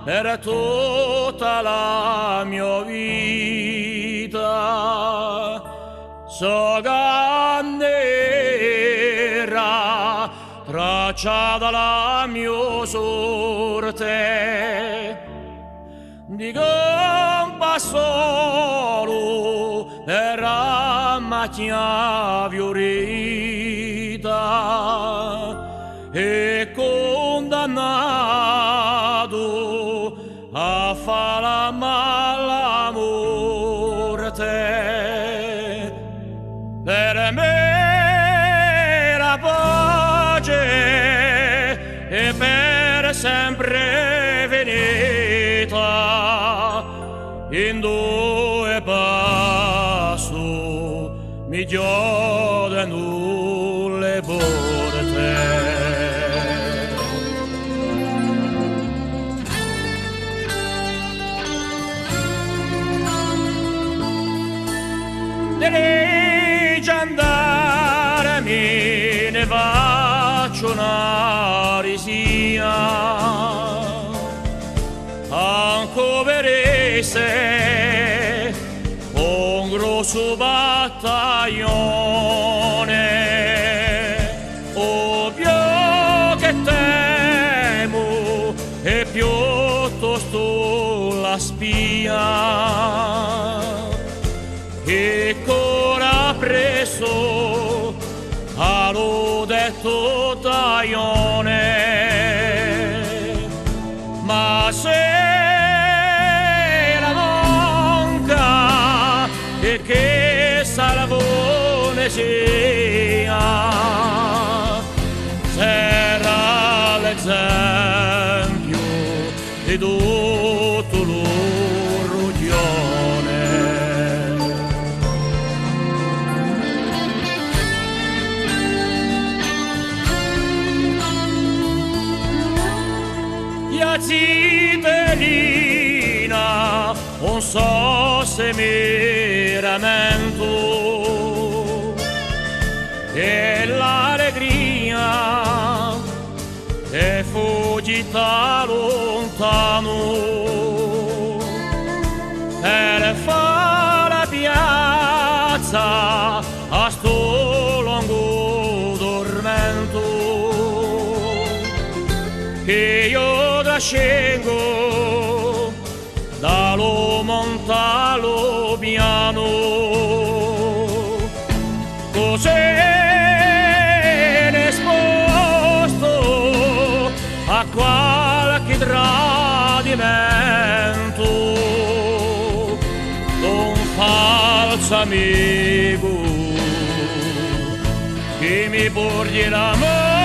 per tutta la mia vita. Soga nera tracciata la mia sorte, di gamba solo per la macchina fiorita, e condannato a fare la mala morte. Per me la pace è per sempre venita, in due passo mi chiudono le porte. Dei gendarmi ne faccio una risia, anche per esse un grosso battaglione. O più che temo e piuttosto la spia, che ancora preso allo detto taglione. Ma se la monca e che salvone sia, sarà l'esempio di tutto l'orrugione. Zitellina, non so se mi ramento, e l'allegria è fuggita lontano per fare la piazza a sto lungo dormento, che io scengo dallo montalo piano, così esposto a qualche tradimento d'un falso amico che mi porge l'amore.